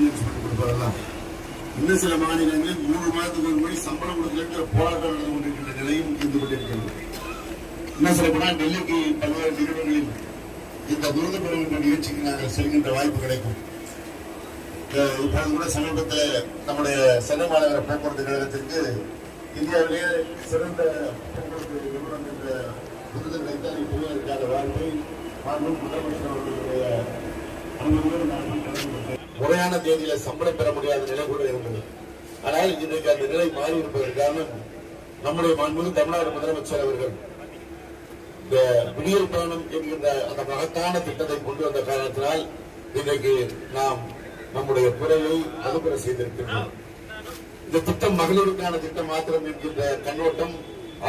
Insurance பண்ணி கொடுப்பதெல்லாம் இன்னும் சில மாநிலங்களில் 3 மாதத்துக்கு ஒரு முறை சம்பளம் கொடுக்கிற போராட்டம் நடந்து கொண்டிருக்கின்ற நிலையும் இருந்து கொண்டிருக்கிறது. இன்னும் சொல்ல போனால் டெல்லிக்கு பல்வேறு நிறுவனங்களில் இந்த விருது பெறுகின்ற நிகழ்ச்சிக்கு நாங்கள் செல்கின்ற வாய்ப்பு கிடைக்கும். இப்போது கூட சமீபத்தில் நம்முடைய சென்னை மாநகர போக்குவரத்து கழகத்திற்கு இந்தியாவிலேயே சிறந்த போக்குவரத்து நிறுவனம் என்ற விருது கிடைத்தால் இப்போது வாய்ப்பை முதலமைச்சர் அவர்களுடைய முறையான தேதியில சம்பளம் பெற முடியாத நிலை கூட இருந்தது. ஆனால் இன்றைக்கு அந்த நிலை மாறி இருப்பதற்கான நம்முடைய மாண்புமிகு தமிழ்நாடு முதலமைச்சர் அவர்கள் இந்த விடியல் பயணம் என்கின்ற அந்த மகத்தான திட்டத்தை கொண்டு வந்த காரணத்தினால் இன்றைக்கு நாம் நம்முடைய குறையை அதுபெற செய்திருக்கின்றோம். இந்த திட்டம் மகளிருக்கான திட்டம் மாத்திரம் என்கின்ற கண்ணோட்டம்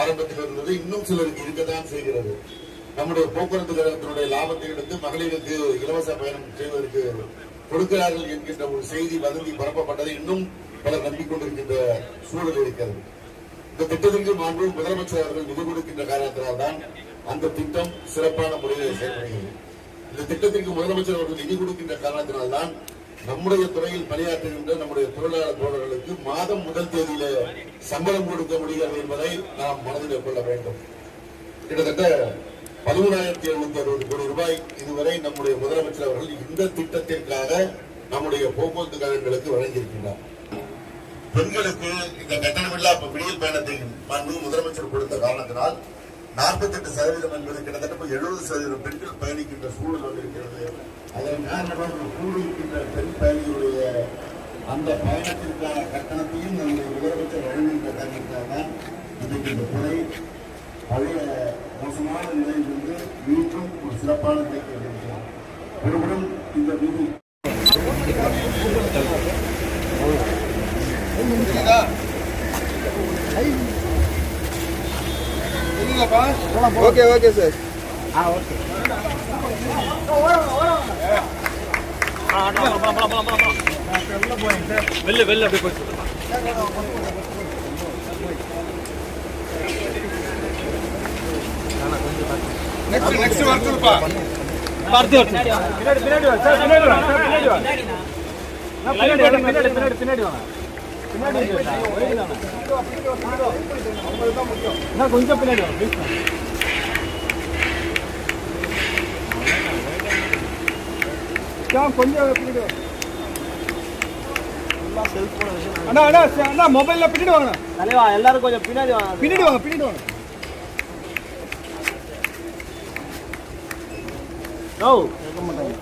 ஆரம்பத்தில் இருந்தது. இன்னும் சிலருக்கு இருக்கத்தான் செய்கிறது. நம்முடைய போக்குவரத்து கழகத்தினுடைய லாபத்தை எடுத்து மகளிருக்கு இலவச பயணம் செய்வதற்கு கொடுக்கிறார்கள் என்கின்ற ஒரு செய்தி வதந்தி பரப்பப்பட்டதை இன்னும் பலர் நம்பிக்கொண்டிருக்கின்ற சூழல் இருக்கிறது. இந்த திட்டத்திற்கு மாண்பு முதலமைச்சர் அவர்கள் நிதி கொடுக்கின்ற காரணத்தினால் தான் அந்த திட்டம் சிறப்பான முறையில் செயல்படுகிறது. இந்த திட்டத்திற்கு முதலமைச்சர் அவர்கள் நிதி கொடுக்கின்ற காரணத்தினால்தான் நம்முடைய துறையில் பணியாற்றுகின்ற நம்முடைய தொழிலாளர் தோழர்களுக்கு மாதம் முதல் தேதியில சம்பளம் கொடுக்க முடியாது என்பதை நாம் மனதில் கொள்ள வேண்டும். கிட்டத்தட்ட 13,760 கோடி ரூபாய் இதுவரை நம்முடைய முதலமைச்சர் அவர்கள் இந்த திட்டத்திற்காக நம்முடைய போக்குவரத்து கழகங்களுக்கு வழங்கியிருக்கின்றார். பெண்களுக்கு இந்த கட்டணமில்லா விடியல் பயணத்தை முதலமைச்சர் கொடுத்த காரணத்தினால் 48% என்பது கிட்டத்தட்ட 70% பெண்கள் பயணிக்கின்ற சூழல் வந்திருக்கிறது. அதன் காரணமாக கூடியிருக்கின்ற பெண் பயணிகளுடைய அந்த பயணத்திற்கான கட்டணத்தையும் நம்முடைய முதலமைச்சர் வழங்குகின்ற காரணத்தினால் தான் இன்றைக்கு இந்த துறை பழைய மோசமான நிலையிலிருந்து மீண்டும் ஒரு சிறப்பான நிலைக்கு வந்திருக்கிறார். ஒருபுறம் இந்த விதி ஓகே ஓகே சார். ஓகே வெளில வெளில அப்படியே போய் நெக்ஸ்ட் வரதுப்பா பார்த்து பின்னாடி பின்னாடி வா சார், பின்னாடி வா சார், பின்னாடி வா பின்னாடி பின்னாடி வாங்க கொஞ்சம் பின்னாடி வாங்க ப்ளீஸ். கொஞ்சம் பின்னாடி வாங்க அண்ணா அண்ணா அண்ணா மொபைல்ல பின்னாடி வாங்க தலைவா. எல்லாரும் கொஞ்சம் பின்னாடி வாங்க பின்னாடி வாங்க பின்னாடி வாங்க. ஓ கேட்க மாட்டாங்க.